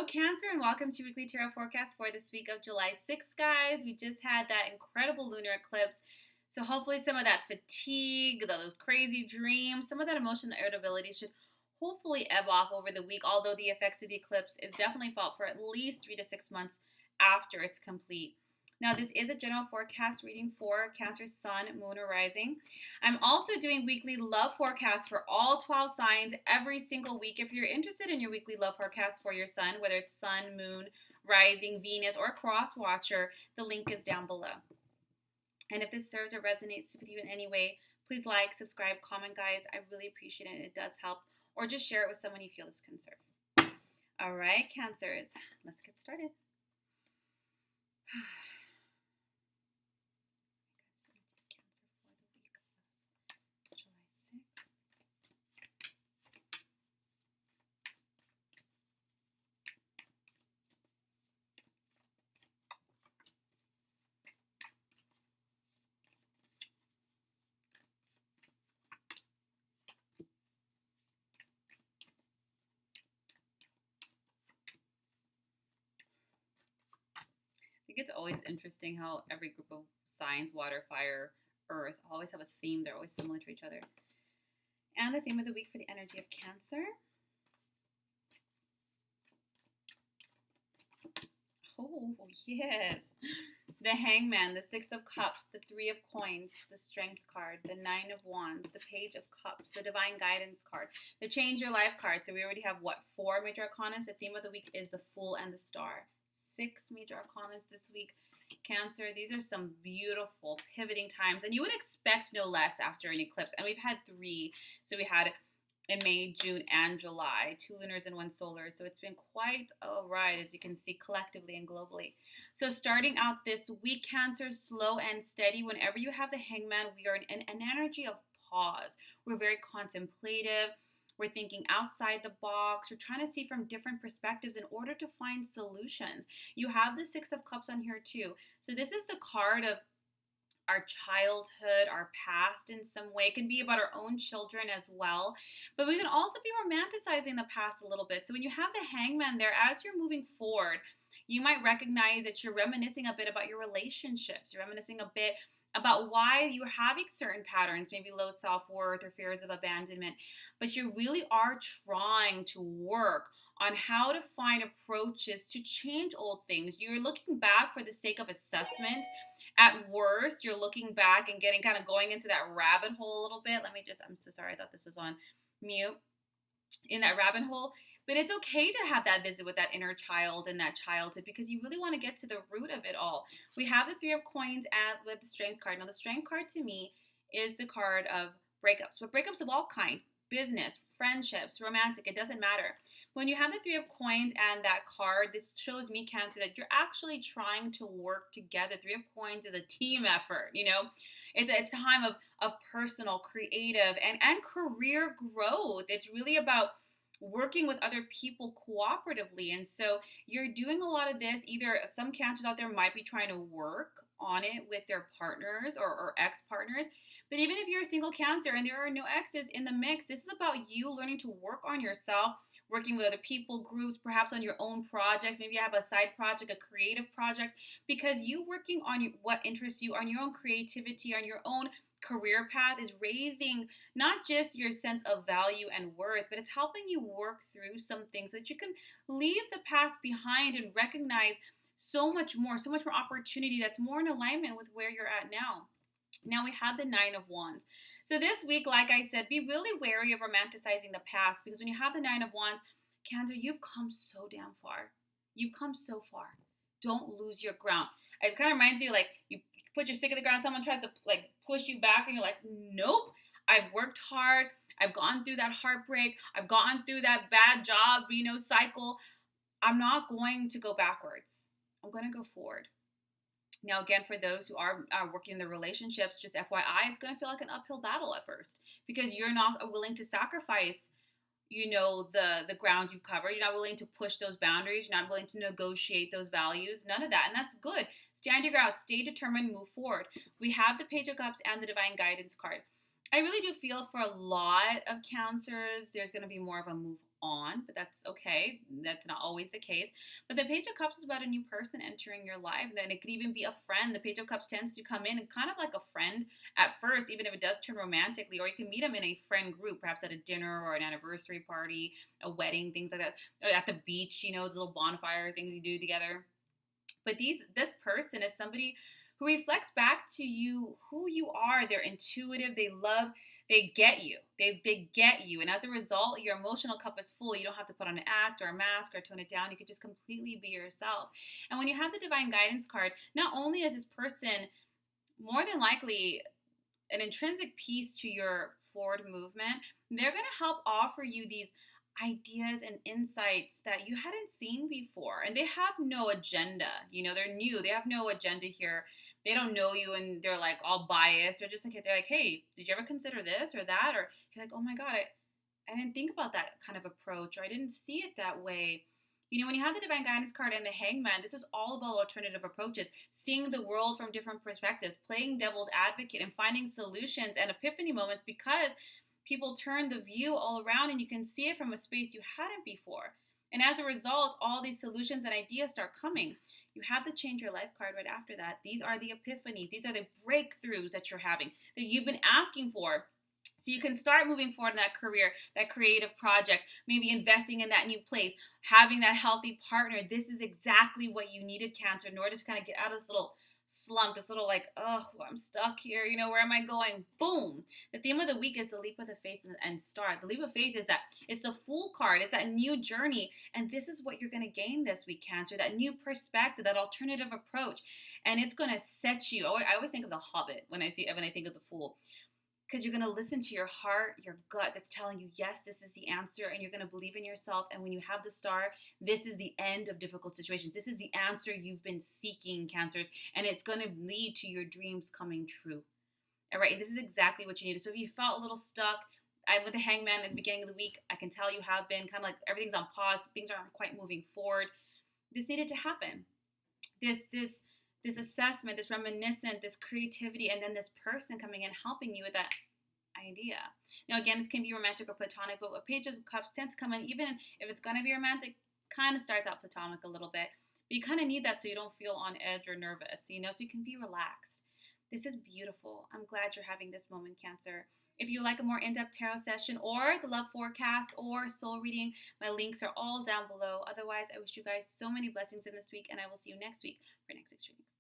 Cancer, and welcome to Weekly Tarot Forecast for this week of July 6th, guys. We just had that incredible lunar eclipse. So hopefully some of that fatigue, those crazy dreams, some of that emotional irritability should hopefully ebb off over the week, although the effects of the eclipse is definitely felt for at least 3 to 6 months after it's complete. Now, this is a general forecast reading for Cancer, Sun, Moon, or Rising. I'm also doing weekly love forecasts for all 12 signs every single week. If you're interested in your weekly love forecast for your sun, whether it's Sun, Moon, Rising, Venus, or Cross Watcher, the link is down below. And if this serves or resonates with you in any way, please like, subscribe, comment, guys. I really appreciate it. It does help. Or just share it with someone you feel is concerned. All right, Cancers, let's get started. I think it's always interesting how every group of signs, water, fire, earth, always have a theme. They're always similar to each other. And the theme of the week for the energy of Cancer. Oh, yes. The Hangman, the Six of Cups, the Three of Coins, the Strength card, the Nine of Wands, the Page of Cups, the Divine Guidance card, the Change Your Life card. So we already have, 4 major arcanas? The theme of the week is the Fool and the Star. 6 major arcanas this week. Cancer, these are some beautiful pivoting times, and you would expect no less after an eclipse. And we've had 3. So we had in May, June, and July, 2 lunars and 1 solar. So it's been quite a ride, as you can see, collectively and globally. So starting out this week, Cancer, slow and steady. Whenever you have the Hangman, we are in an energy of pause. We're very contemplative. We're thinking outside the box. We're trying to see from different perspectives in order to find solutions. You have the Six of Cups on here too. So this is the card of our childhood, our past in some way. It can be about our own children as well. But we can also be romanticizing the past a little bit. So when you have the Hangman there, as you're moving forward, you might recognize that you're reminiscing a bit about your relationships. You're reminiscing a bit about why you're having certain patterns, maybe low self-worth or fears of abandonment. But you really are trying to work on how to find approaches to change old things. You're looking back for the sake of assessment. At worst, you're looking back and getting kind of going into that rabbit hole a little bit. I'm so sorry, I thought this was on mute. In that rabbit hole. But it's okay to have that visit with that inner child and that childhood, because you really want to get to the root of it all. We have the Three of Coins and with the Strength card. Now, the Strength card to me is the card of breakups, but breakups of all kind. Business, friendships, romantic, it doesn't matter. When you have the Three of Coins and that card, this shows me, Cancer, that you're actually trying to work together. Three of Coins is a team effort, It's a time of personal, creative, and career growth. It's really about working with other people cooperatively. And so you're doing a lot of this. Either some Cancers out there might be trying to work on it with their partners or ex-partners. But even if you're a single Cancer and there are no exes in the mix, this is about you learning to work on yourself, working with other people, groups, perhaps on your own projects. Maybe you have a side project, a creative project, because you working on what interests you, on your own creativity, on your own career path is raising not just your sense of value and worth, but it's helping you work through some things so that you can leave the past behind and recognize so much more opportunity that's more in alignment with where you're at now. Now we have the Nine of Wands. So this week, like I said, be really wary of romanticizing the past, because when you have the Nine of Wands, Cancer, you've come so damn far. You've come so far. Don't lose your ground. It kind of reminds you, like, you put your stick in the ground, someone tries to push you back, and you're like, nope, I've worked hard. I've gone through that heartbreak. I've gone through that bad job, cycle. I'm not going to go backwards. I'm going to go forward. Now, again, for those who are working in the relationships, just FYI, it's going to feel like an uphill battle at first, because you're not willing to sacrifice, the ground you've covered. You're not willing to push those boundaries. You're not willing to negotiate those values. None of that. And that's good. Stand your ground. Stay determined. Move forward. We have the Page of Cups and the Divine Guidance card. I really do feel for a lot of Cancers, there's going to be more of a move on, but that's okay. That's not always the case. But the Page of Cups is about a new person entering your life. Then it could even be a friend. The Page of Cups tends to come in and kind of like a friend at first, even if it does turn romantically, or you can meet them in a friend group, perhaps at a dinner or an anniversary party, a wedding, things like that, or at the beach, you know, the little bonfire things you do together. But this person is somebody who reflects back to you who you are. They're intuitive, they love, they get you. They get you. And as a result, your emotional cup is full. You don't have to put on an act or a mask or tone it down. You can just completely be yourself. And when you have the divine guidance card, not only is this person more than likely an intrinsic piece to your forward movement, they're going to help offer you these ideas and insights that you hadn't seen before. And they have no agenda. You know, they're new. They have no agenda here. They don't know you and they're like all biased. They're like, hey, did you ever consider this or that? Or you're like, oh my God, I didn't think about that kind of approach, or I didn't see it that way. You know, when you have the divine guidance card and the hangman, this is all about alternative approaches, seeing the world from different perspectives, playing devil's advocate and finding solutions and epiphany moments, because people turn the view all around and you can see it from a space you hadn't before. And as a result, all these solutions and ideas start coming. You have the change your life card right after that. These are the epiphanies. These are the breakthroughs that you're having, that you've been asking for. So you can start moving forward in that career, that creative project, maybe investing in that new place, having that healthy partner. This is exactly what you needed, Cancer, in order to kind of get out of this little slump, this little like, oh, I'm stuck here. You know, where am I going? Boom. The theme of the week is the leap of the faith and start. The leap of faith is that it's the Fool card. It's that new journey. And this is what you're going to gain this week, Cancer, that new perspective, that alternative approach. And it's going to set you. I always think of the Hobbit when I think of the Fool. Because you're going to listen to your heart, your gut that's telling you, yes, this is the answer, and you're going to believe in yourself. And when you have the star, this is the end of difficult situations. This is the answer you've been seeking, Cancers, and it's going to lead to your dreams coming true. All right, this is exactly what you needed. So if you felt a little stuck, with the hangman at the beginning of the week, I can tell you have been kind of like everything's on pause, things aren't quite moving forward. This needed to happen. This assessment, this reminiscent, this creativity, and then this person coming in helping you with that idea. Now, again, this can be romantic or platonic, but a Page of Cups tends to come in, even if it's going to be romantic, kind of starts out platonic a little bit. But you kind of need that so you don't feel on edge or nervous, you know, so you can be relaxed. This is beautiful. I'm glad you're having this moment, Cancer. If you like a more in-depth tarot session or the love forecast or soul reading, my links are all down below. Otherwise, I wish you guys so many blessings in this week, and I will see you next week for next week's readings.